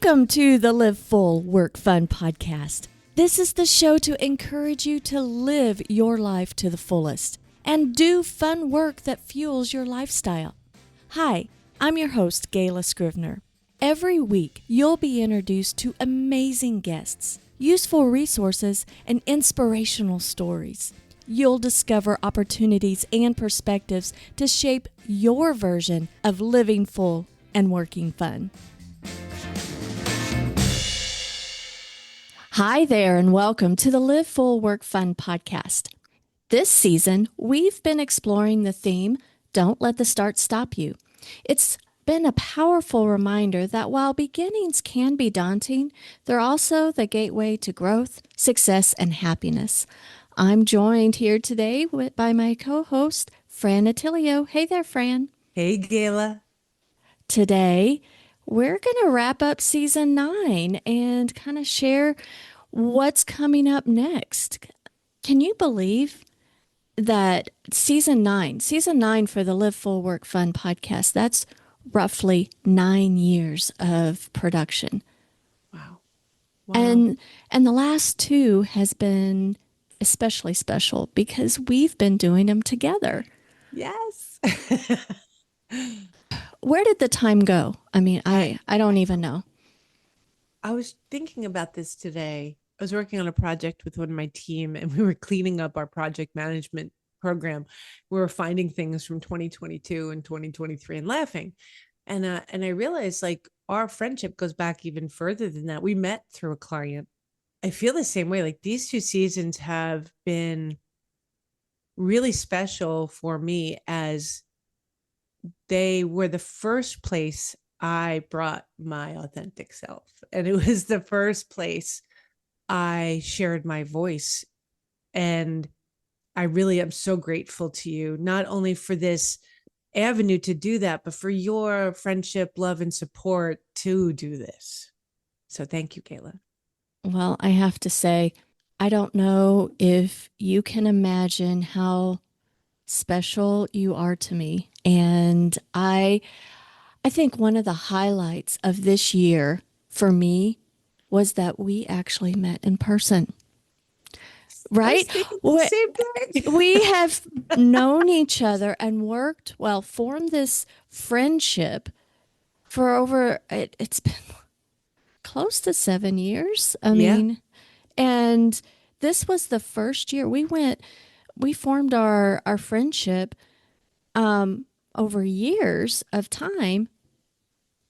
Welcome to the Live Full, Work Fun podcast. This is the show to encourage you to live your life to the fullest and do fun work that fuels your lifestyle. Hi, I'm your host, Gayla Scrivener. Every week, you'll be introduced to amazing guests, useful resources, and inspirational stories. You'll discover opportunities and perspectives to shape your version of living full and working fun. Hi there, and welcome to the Live Full, Work Fun podcast. This season, we've been exploring the theme, Don't Let the Start Stop You. It's been a powerful reminder that while beginnings can be daunting, they're also the gateway to growth, success, and happiness. I'm joined here today by my co-host, Fran Atilio. Hey there, Fran. Hey, Gayla. Today, we're going to wrap up season 9 and kind of share what's coming up next. Can you believe that season 9 for the Live Full Work Fun podcast, that's roughly 9 years of production. Wow. And the last 2 has been especially special because we've been doing them together. Yes. Where did the time go? I mean, I don't even know. I was thinking about this today. I was working on a project with one of my team and we were cleaning up our project management program. We were finding things from 2022 and 2023 and laughing. And I realized like our friendship goes back even further than that. We met through a client. I feel the same way. Like these 2 seasons have been really special for me as they were the first place I brought my authentic self. And it was the first place I shared my voice. And I really am so grateful to you, not only for this avenue to do that, but for your friendship, love, and support to do this. So thank you, Gayla. Well, I have to say, I don't know if you can imagine how special you are to me. And I think one of the highlights of this year for me was that we actually met in person. Right? Same thing. We have known each other and formed this friendship for over, it's been close to 7 years. I mean, and this was the first year we formed our friendship over years of time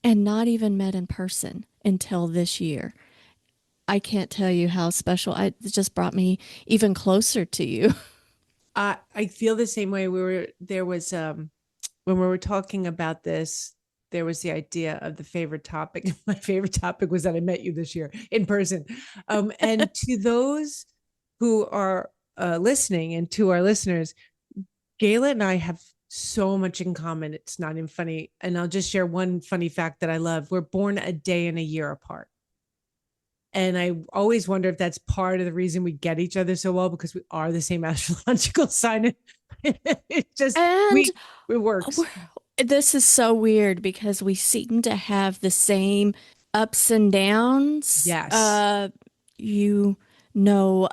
and not even met in person until this year. I can't tell you how special. It just brought me even closer to you. I feel the same way. There was when we were talking about this, there was the idea of the favorite topic. My favorite topic was that I met you this year in person. And to those who are listening and to our listeners, Gayla and I have so much in common. It's not even funny. And I'll just share one funny fact that I love. We're born a day and a year apart. And I always wonder if that's part of the reason we get each other so well, because we are the same astrological sign. It just, it works. This is so weird because we seem to have the same ups and downs. Yes. You know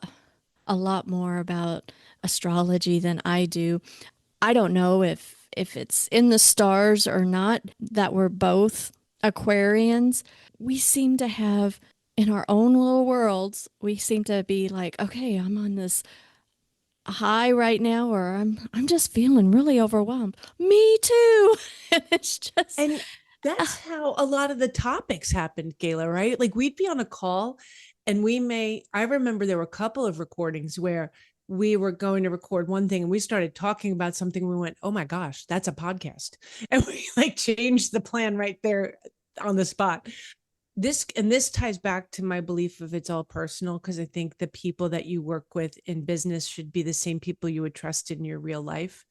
a lot more about astrology than I do. I don't know if it's in the stars or not that we're both Aquarians. We seem to have, in our own little worlds, we seem to be like, okay, I'm on this high right now, or I'm just feeling really overwhelmed. Me too. It's just, and that's how a lot of the topics happened, Gayla, right? Like we'd be on a call and I remember there were a couple of recordings where we were going to record one thing and we started talking about something. We went, oh my gosh, that's a podcast. And we like changed the plan right there on the spot. This ties back to my belief of it's all personal, because I think the people that you work with in business should be the same people you would trust in your real life.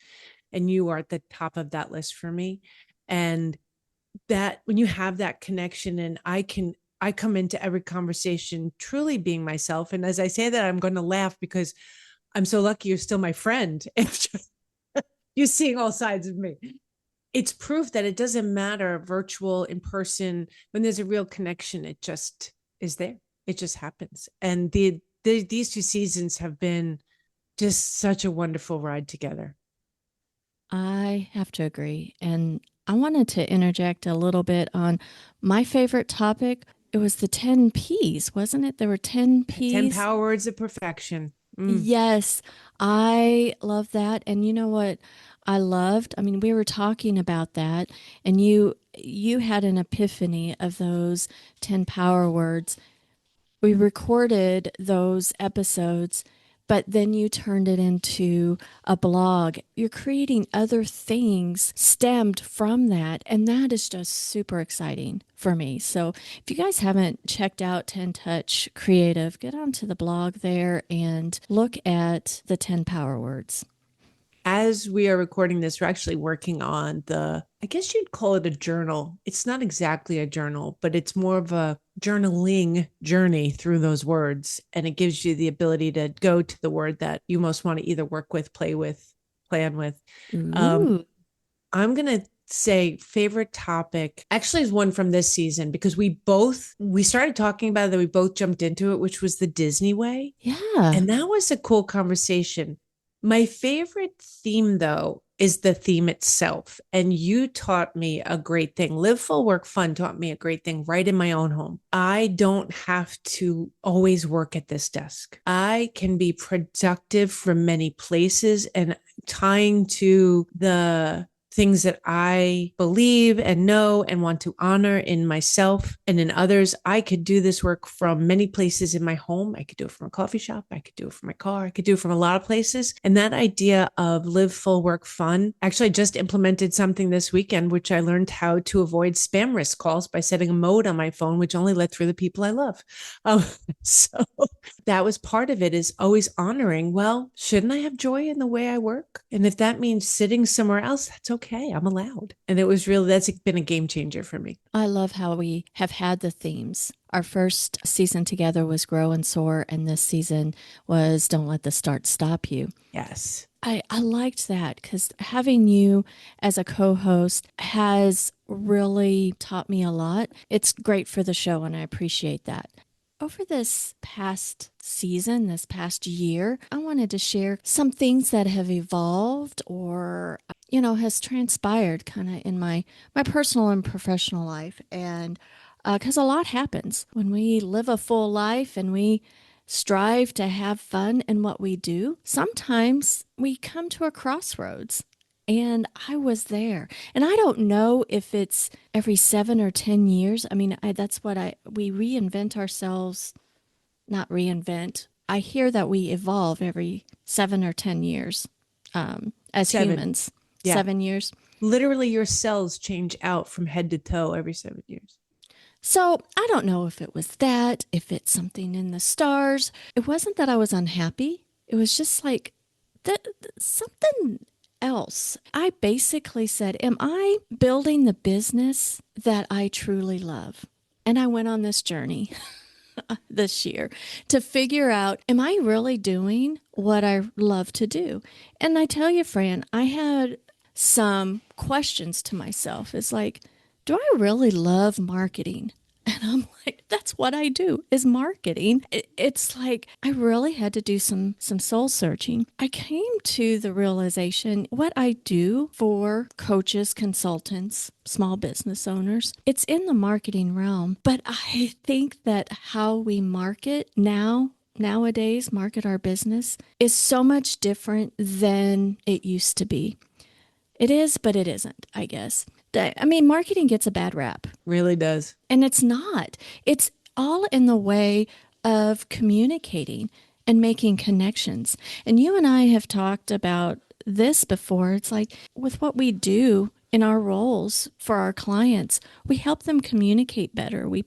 And you are at the top of that list for me. And that when you have that connection, and I come into every conversation truly being myself. And as I say that, I'm going to laugh because I'm so lucky you're still my friend. You're seeing all sides of me. it's proof that it doesn't matter virtual, in person, when there's a real connection, it just is there. It just happens. And these 2 seasons have been just such a wonderful ride together. I have to agree. And I wanted to interject a little bit on my favorite topic. It was the 10 P's, wasn't it? There were 10 10 P's. power words of perfection. Yes, I love that. And you know what I loved? I mean, we were talking about that and you had an epiphany of those 10 power words. We recorded those episodes, but then you turned it into a blog. You're creating other things stemmed from that. And that is just super exciting for me. So if you guys haven't checked out 10 Touch Creative, get onto the blog there and look at the 10 power words. As we are recording this, we're actually working on I guess you'd call it a journal. It's not exactly a journal, but it's more of a journaling journey through those words. And it gives you the ability to go to the word that you most want to either work with, plan with. Ooh. I'm going to say favorite topic actually is one from this season, because we started talking about it, that we both jumped into it, which was the Disney way. Yeah. And that was a cool conversation. My favorite theme, though, is the theme itself. And you taught me a great thing. Live Full, Work Fun taught me a great thing right in my own home. I don't have to always work at this desk. I can be productive from many places, and tying to the things that I believe and know and want to honor in myself and in others. I could do this work from many places in my home. I could do it from a coffee shop. I could do it from my car. I could do it from a lot of places. And that idea of live full, work fun, actually I just implemented something this weekend, which I learned how to avoid spam risk calls by setting a mode on my phone, which only let through the people I love. So that was part of it, is always honoring, well, shouldn't I have joy in the way I work? And if that means sitting somewhere else, that's okay. I'm allowed. And that's been a game changer for me. I love how we have had the themes. Our first season together was Grow and Soar, and this season was Don't Let the Start Stop You. Yes. I liked that because having you as a co host has really taught me a lot. It's great for the show, and I appreciate that. Over this past season, this past year, I wanted to share some things that have evolved or, has transpired kind of in my personal and professional life. And because a lot happens when we live a full life and we strive to have fun in what we do, sometimes we come to a crossroads. And I was there. And I don't know if it's every 7 or 10 years. I mean, that's what we reinvent ourselves, not reinvent. I hear that we evolve every 7 or 10 years as 7. humans. Yeah. 7 years. Literally, your cells change out from head to toe every 7 years. So I don't know if it was that, if it's something in the stars. It wasn't that I was unhappy. It was just like something else. I basically said, am I building the business that I truly love? And I went on this journey this year to figure out, am I really doing what I love to do? And I tell you, Fran, I had some questions to myself. It's like, do I really love marketing? And I'm like, that's what I do is marketing. It's like I really had to do some soul searching. I came to the realization what I do for coaches, consultants, small business owners, it's in the marketing realm. But I think that how we market nowadays, market our business is so much different than it used to be. It is, but it isn't, I guess. I mean, marketing gets a bad rap. Really does. And it's not. It's all in the way of communicating and making connections. And you and I have talked about this before. It's like with what we do in our roles for our clients, we help them communicate better. We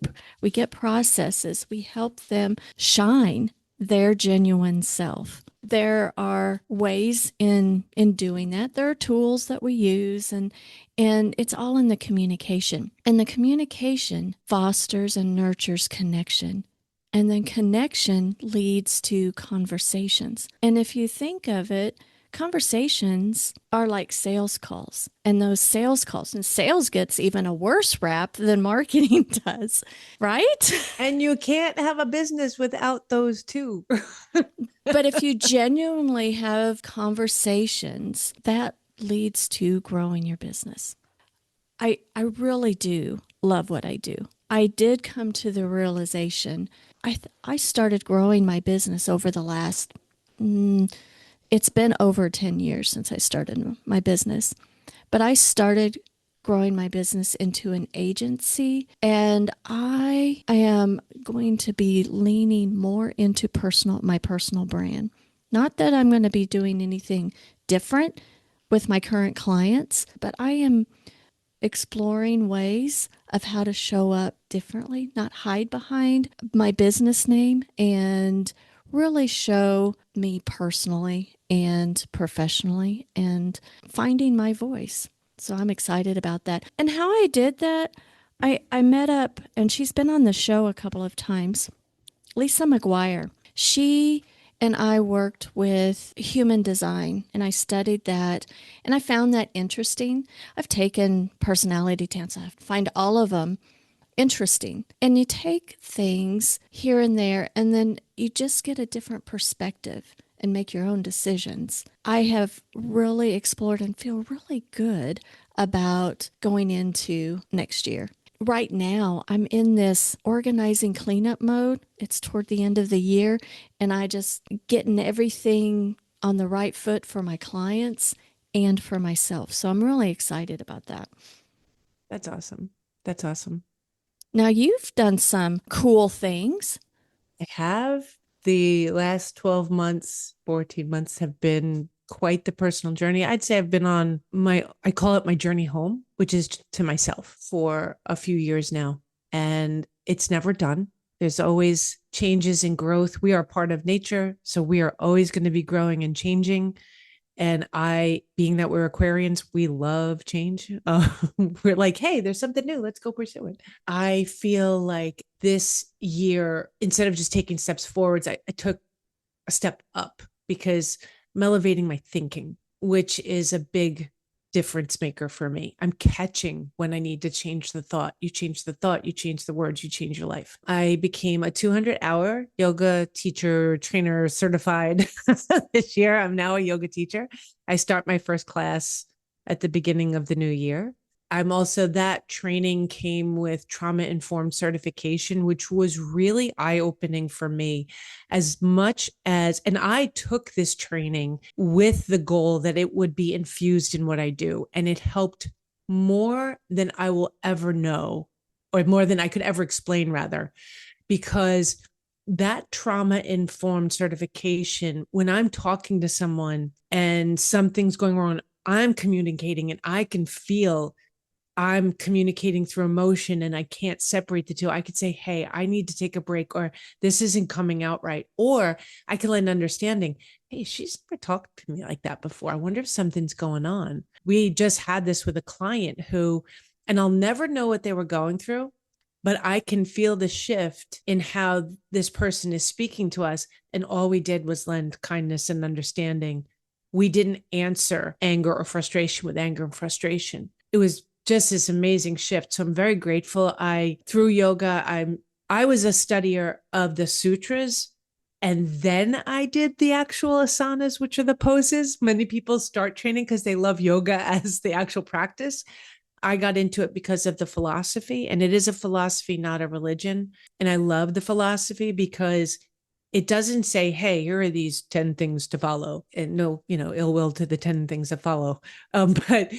get processes. We help them shine their genuine self. There are ways in doing that. There are tools that we use, and it's all in the communication. And the communication fosters and nurtures connection. And then connection leads to conversations. And if you think of it, conversations are like sales calls, and those sales calls, and sales gets even a worse rap than marketing does, right? And you can't have a business without those two. But if you genuinely have conversations, that leads to growing your business. I really do love what I do. I did come to the realization I started growing my business over the last, it's been over 10 years since I started my business, but I started growing my business into an agency, and I am going to be leaning more into my personal brand. Not that I'm going to be doing anything different with my current clients, but I am exploring ways of how to show up differently, not hide behind my business name, and really show me personally and professionally and finding my voice. So I'm excited about that. And how I did that, I met up, and she's been on the show a couple of times, Lisa McGuire. She and I worked with human design, and I studied that, and I found that interesting. I've taken personality tests, I find all of them interesting. And you take things here and there, and then you just get a different perspective and make your own decisions. I have really explored and feel really good about going into next year. Right now, I'm in this organizing cleanup mode. It's toward the end of the year, and I just getting everything on the right foot for my clients and for myself. So I'm really excited about that. That's awesome. That's awesome. Now, you've done some cool things. I have. The last 12 months, 14 months have been quite the personal journey. I'd say I've been on I call it my journey home, which is to myself for a few years now. And it's never done. There's always changes and growth. We are part of nature. So we are always going to be growing and changing. And being that we're Aquarians, we love change. We're like, hey, there's something new. Let's go pursue it. I feel like this year, instead of just taking steps forwards, I took a step up because I'm elevating my thinking, which is a big difference maker for me. I'm catching when I need to change the thought. You change the thought, you change the words, you change your life. I became a 200-hour yoga teacher, trainer, certified this year. I'm now a yoga teacher. I start my first class at the beginning of the new year. I'm also, that training came with trauma-informed certification, which was really eye-opening for me as much as, and I took this training with the goal that it would be infused in what I do. And it helped more than I will ever know, or more than I could ever explain, rather, because that trauma-informed certification, when I'm talking to someone and something's going wrong, I'm communicating and I can feel I'm communicating through emotion and I can't separate the two. I could say, hey, I need to take a break, or this isn't coming out right. Or I can lend understanding. Hey, she's never talked to me like that before. I wonder if something's going on. We just had this with a client who, and I'll never know what they were going through, but I can feel the shift in how this person is speaking to us. And all we did was lend kindness and understanding. We didn't answer anger or frustration with anger and frustration. It was just this amazing shift. So I'm very grateful. Through yoga, I was a studier of the sutras, and then I did the actual asanas, which are the poses. Many people start training because they love yoga as the actual practice. I got into it because of the philosophy, and it is a philosophy, not a religion. And I love the philosophy because it doesn't say, hey, here are these 10 things to follow, and no, ill will to the 10 things that follow. But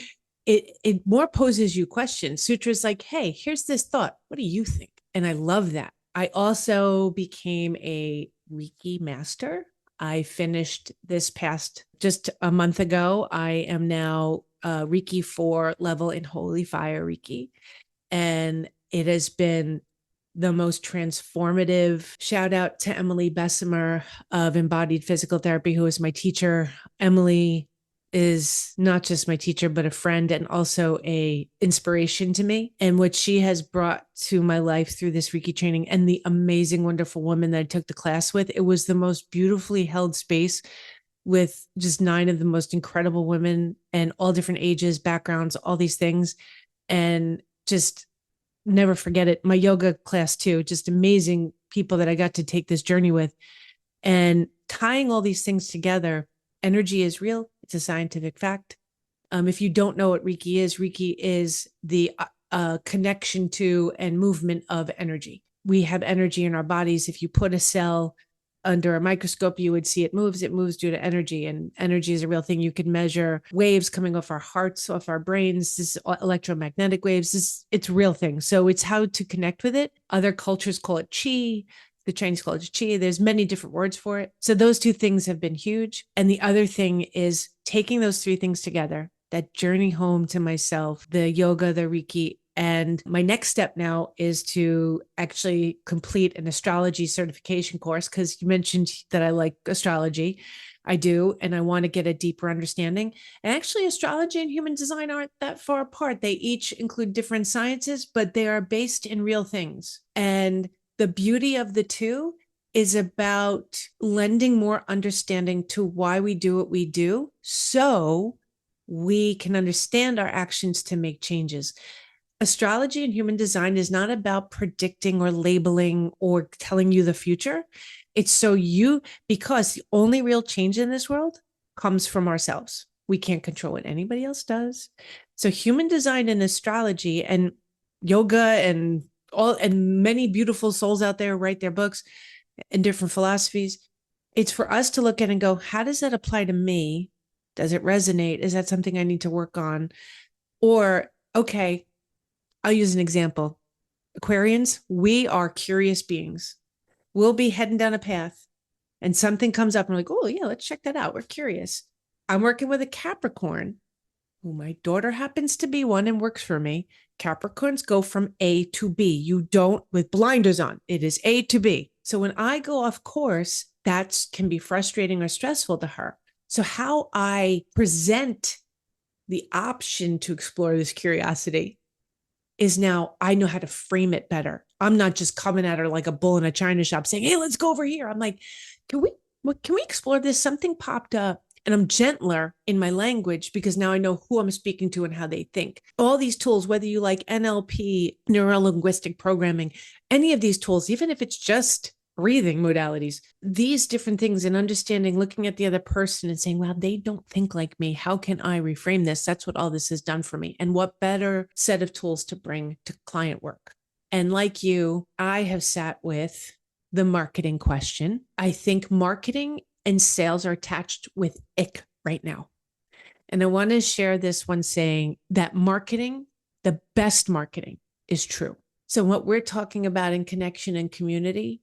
it more poses you questions. Sutra's like, hey, here's this thought. What do you think? And I love that. I also became a Reiki Master. I finished this past just a month ago. I am now Reiki 4 level in Holy Fire Reiki. And it has been the most transformative. Shout out to Emily Bessemer of Embodied Physical Therapy, who is my teacher. Emily is not just my teacher, but a friend and also a inspiration to me, and what she has brought to my life through this Reiki training, and the amazing, wonderful woman that I took the class with. It was the most beautifully held space with just 9 of the most incredible women and all different ages, backgrounds, all these things. And just never forget it. My yoga class too, just amazing people that I got to take this journey with. And tying all these things together, energy is real. It's a scientific fact. If you don't know what Reiki is the connection to and movement of energy. We have energy in our bodies. If you put a cell under a microscope, you would see it moves. It moves due to energy, and energy is a real thing. You can measure waves coming off our hearts, off our brains. This electromagnetic waves. It's a real thing. So it's how to connect with it. Other cultures call it chi. The Chinese call it chi. There's many different words for it. So those 2 things have been huge. And the other thing is taking those 3 things together, that journey home to myself, the yoga, the Reiki. And my next step now is to actually complete an astrology certification course, because you mentioned that I like astrology. I do, and I want to get a deeper understanding. And actually, astrology and human design aren't that far apart. They each include different sciences, but they are based in real things. And the beauty of the 2 is about lending more understanding to why we do what we do, so we can understand our actions to make changes. Astrology and human design is not about predicting or labeling or telling you the future. It's because the only real change in this world comes from ourselves. We can't control what anybody else does. So human design and astrology and yoga and many beautiful souls out there write their books and different philosophies. It's for us to look at and go, how does that apply to me? Does it resonate? Is that something I need to work on? Or, okay, I'll use an example. Aquarians, we are curious beings. We'll be heading down a path and something comes up and we're like, oh yeah, let's check that out. We're curious. I'm working with a Capricorn, who my daughter happens to be one and works for me. Capricorns go from A to B. You don't with blinders on. It is A to B. So when I go off course, that can be frustrating or stressful to her. So how I present the option to explore this curiosity is now I know how to frame it better. I'm not just coming at her like a bull in a china shop saying, hey, let's go over here. I'm like, can we explore this? Something popped up. And I'm gentler in my language because now I know who I'm speaking to and how they think. All these tools, whether you like NLP, neuro-linguistic programming, any of these tools, even if it's just breathing modalities, these different things, and understanding, looking at the other person and saying, wow, they don't think like me. How can I reframe this? That's what all this has done for me. And what better set of tools to bring to client work? And like you, I have sat with the marketing question. I think marketing and sales are attached with ick right now. And I want to share this one saying that marketing, the best marketing, is true. So what we're talking about in connection and community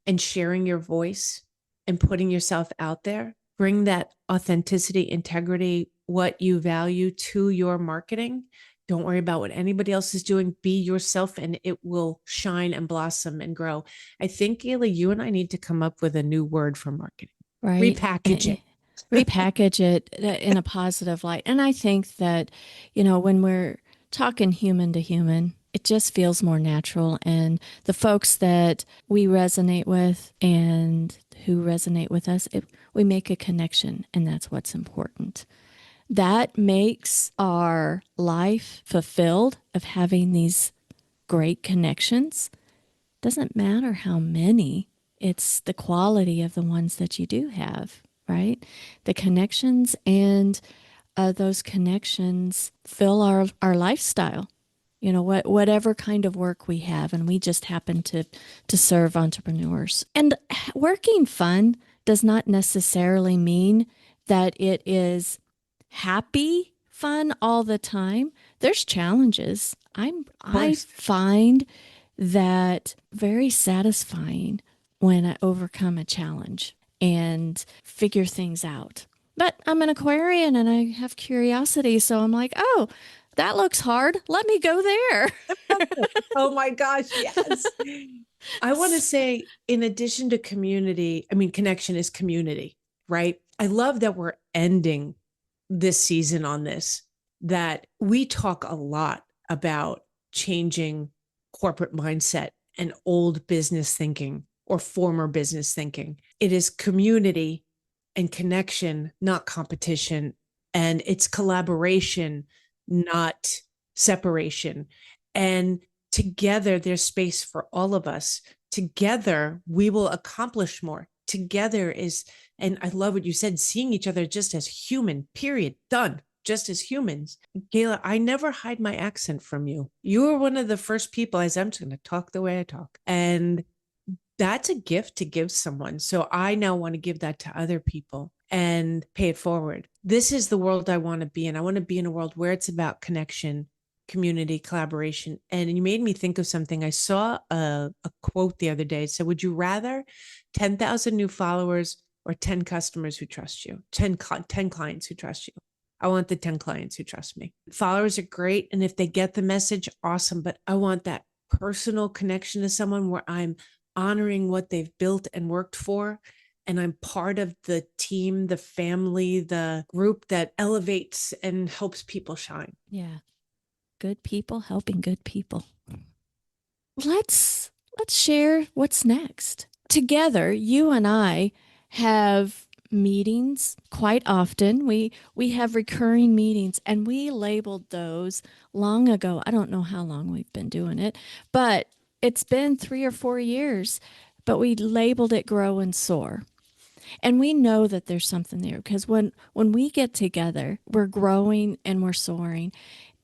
and sharing your voice and putting yourself out there, bring that authenticity, integrity, what you value to your marketing. Don't worry about what anybody else is doing. Be yourself and it will shine and blossom and grow. I think, Gayla, you and I need to come up with a new word for marketing. Right. Repackage it. Repackage it in a positive light. And I think that, when we're talking human to human, it just feels more natural. And the folks that we resonate with and who resonate with us, we make a connection, and that's what's important. That makes our life fulfilled of having these great connections. Doesn't matter how many, it's the quality of the ones that you do have, right? The connections, and those connections fill our lifestyle. Whatever kind of work we have, and we just happen to serve entrepreneurs. And working fun does not necessarily mean that it is happy fun all the time. There's challenges. I find that very satisfying when I overcome a challenge and figure things out. But I'm an Aquarian and I have curiosity, so I'm like, oh, that looks hard. Let me go there. Oh my gosh, yes. I want to say, in addition to community, connection is community, right? I love that we're ending this season on this, that we talk a lot about changing corporate mindset and old business thinking or former business thinking. It is community and connection, not competition. And it's collaboration, not separation. And together, there's space for all of us. Together, we will accomplish more. Together is, and I love what you said, seeing each other just as human, period, done, just as humans. Gayla, I never hide my accent from you. You were one of the first people I said, I'm just going to talk the way I talk. And that's a gift to give someone. So I now want to give that to other people and pay it forward. This is the world I want to be in. I want to be in a world where it's about connection, community, collaboration. And you made me think of something. I saw a quote the other day. So would you rather 10,000 new followers or 10 customers who trust you? 10 clients who trust you. I want the 10 clients who trust me. Followers are great. And if they get the message, awesome. But I want that personal connection to someone where I'm honoring what they've built and worked for. And I'm part of the team, the family, the group that elevates and helps people shine. Yeah. Good people helping good people. Let's share what's next. Together, you and I have meetings quite often. We have recurring meetings, and we labeled those long ago. I don't know how long we've been doing it, but it's been 3 or 4 years, but we labeled it Grow and Soar. And we know that there's something there because when we get together, we're growing and we're soaring.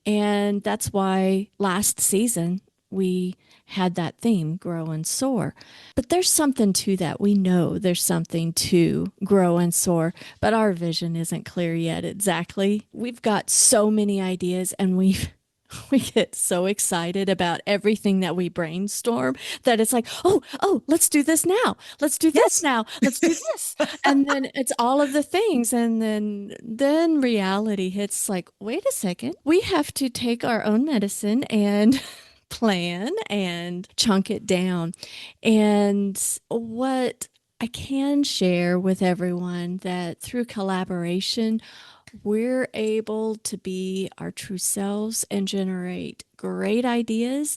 And that's why last season we had that theme, grow and soar. But there's something to that. We know there's something to grow and soar, but our vision isn't clear yet exactly. We've got so many ideas, and we get so excited about everything that we brainstorm that it's like, oh, let's do this now. Let's do this now. Let's do this. And then it's all of the things. And then reality hits like, wait a second. We have to take our own medicine and plan and chunk it down. And what I can share with everyone that through collaboration, we're able to be our true selves and generate great ideas.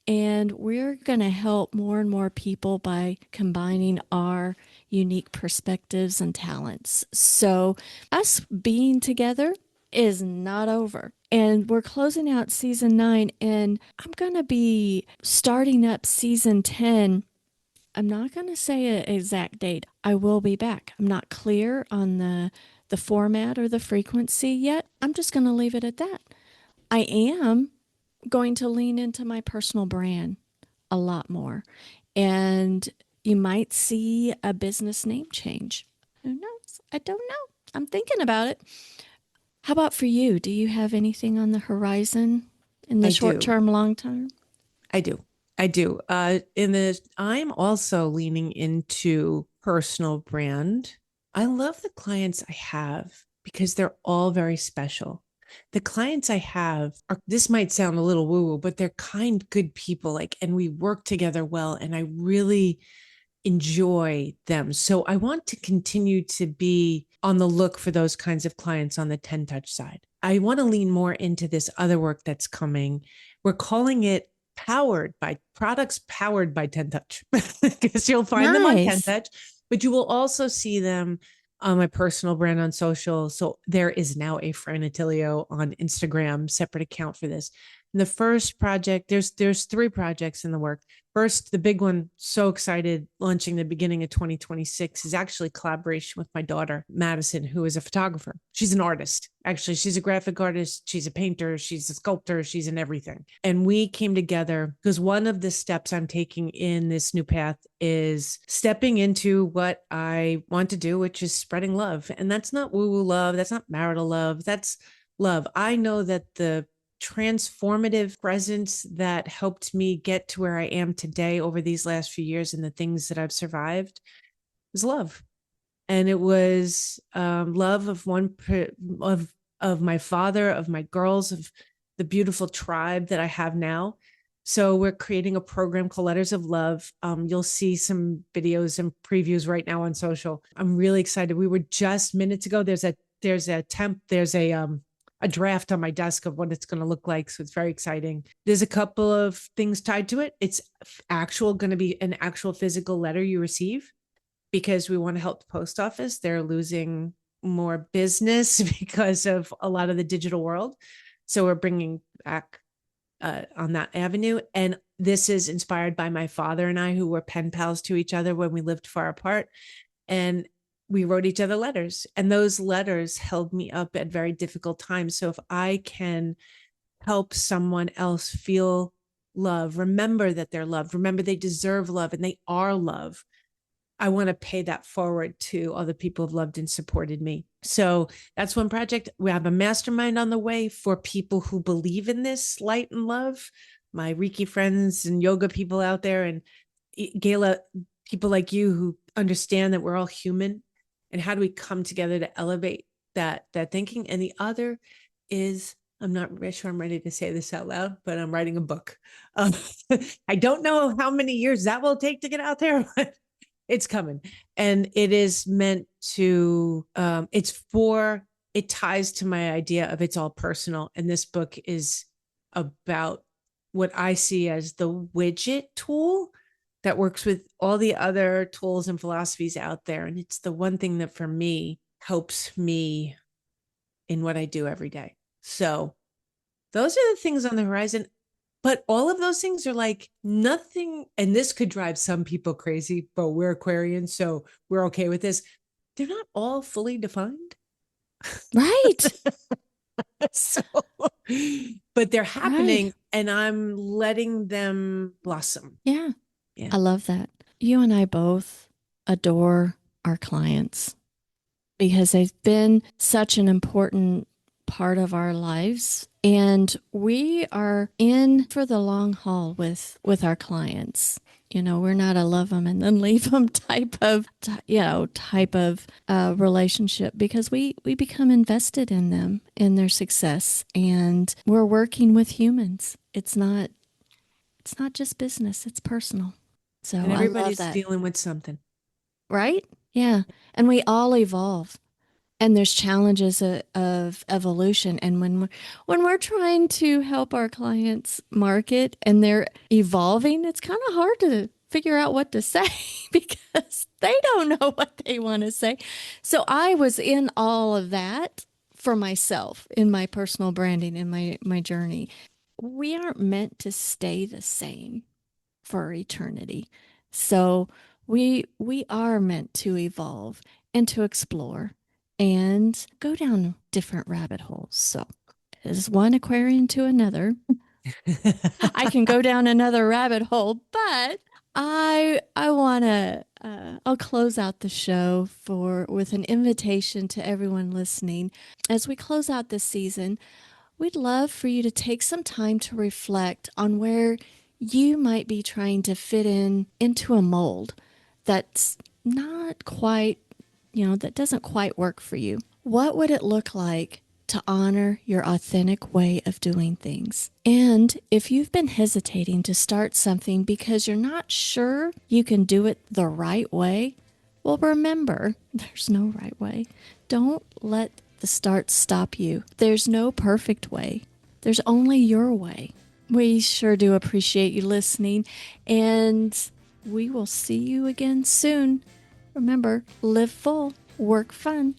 And we're going to help more and more people by combining our unique perspectives and talents. So, us being together is not over. And we're closing out season 9, and I'm going to be starting up season 10. I'm not going to say an exact date. I will be back. I'm not clear on the format or the frequency yet. I'm just going to leave it at that. I am going to lean into my personal brand a lot more. And you might see a business name change. Who knows? I don't know. I'm thinking about it. How about for you? Do you have anything on the horizon in the I short do. term, long term? I do. I do. I'm also leaning into personal brand. I love the clients I have because they're all very special. The clients I have are, this might sound a little woo woo, but they're kind, good people. Like, and we work together well. And I really enjoy them. So I want to continue to be on the look for those kinds of clients on the 10 touch side. I want to lean more into this other work that's coming. We're calling it products powered by 10 touch because you'll find them on 10 Nice. touch, but you will also see them on my personal brand on social. So there is now a Fran Atilio on Instagram, separate account for this. And the first project, there's 3 projects in the work. First, the big one, so excited, launching the beginning of 2026, is actually collaboration with my daughter, Madison, who is a photographer. She's an artist. Actually, she's a graphic artist. She's a painter. She's a sculptor. She's in everything. And we came together because one of the steps I'm taking in this new path is stepping into what I want to do, which is spreading love. And that's not woo-woo love. That's not marital love. That's love. I know that the transformative presence that helped me get to where I am today over these last few years and the things that I've survived was love. And it was love of of my father, of my girls, of the beautiful tribe that I have now. So we're creating a program called Letters of Love. You'll see some videos and previews right now on social. I'm really excited. We were just minutes ago. There's a draft on my desk of what it's going to look like. So it's very exciting. There's a couple of things tied to it. It's going to be an actual physical letter you receive. because we want to help the post office. They're losing more business because of a lot of the digital world. So we're bringing back on that avenue. And this is inspired by my father and I, who were pen pals to each other when we lived far apart. And we wrote each other letters, and those letters held me up at very difficult times. So if I can help someone else feel love, remember that they're loved, remember they deserve love and they are love, I want to pay that forward to all the people who've loved and supported me. So that's one project. We have a mastermind on the way for people who believe in this light and love. My Reiki friends and yoga people out there, and Gayla, people like you who understand that we're all human, and how do we come together to elevate that thinking. And the other is, I'm not sure I'm ready to say this out loud, but I'm writing a book. I don't know how many years that will take to get out there, but it's coming. And it is meant to, it ties to my idea of it's all personal. And this book is about what I see as the widget tool that works with all the other tools and philosophies out there. And it's the one thing that for me helps me in what I do every day. So those are the things on the horizon. But all of those things are like nothing. And this could drive some people crazy, but we're Aquarians, so we're okay with this. They're not all fully defined. Right. So, but they're happening, Right. and I'm letting them blossom. Yeah. Yeah. I love that. You and I both adore our clients because they've been such an important part of our lives, and we are in for the long haul with our clients. You know, we're not a love them and then leave them type of relationship, because we become invested in them, in their success, and we're working with humans. It's not just business, it's personal. So And I love everybody's that. dealing with something. Right? Yeah. And we all evolve. And there's challenges of evolution. And when we're trying to help our clients market and they're evolving, it's kind of hard to figure out what to say because they don't know what they want to say. So I was in all of that for myself in my personal branding, in my journey. We aren't meant to stay the same for eternity. So we are meant to evolve and to explore and go down different rabbit holes. So as one Aquarian to another, I can go down another rabbit hole, but I want to I'll close out the show with an invitation to everyone listening. As we close out this season, we'd love for you to take some time to reflect on where you might be trying to fit into a mold that's not quite, that doesn't quite work for you. What would it look like to honor your authentic way of doing things? And if you've been hesitating to start something because you're not sure you can do it the right way, well, remember, there's no right way. Don't let the start stop you. There's no perfect way. There's only your way. We sure do appreciate you listening, and we will see you again soon. Remember, live full, work fun.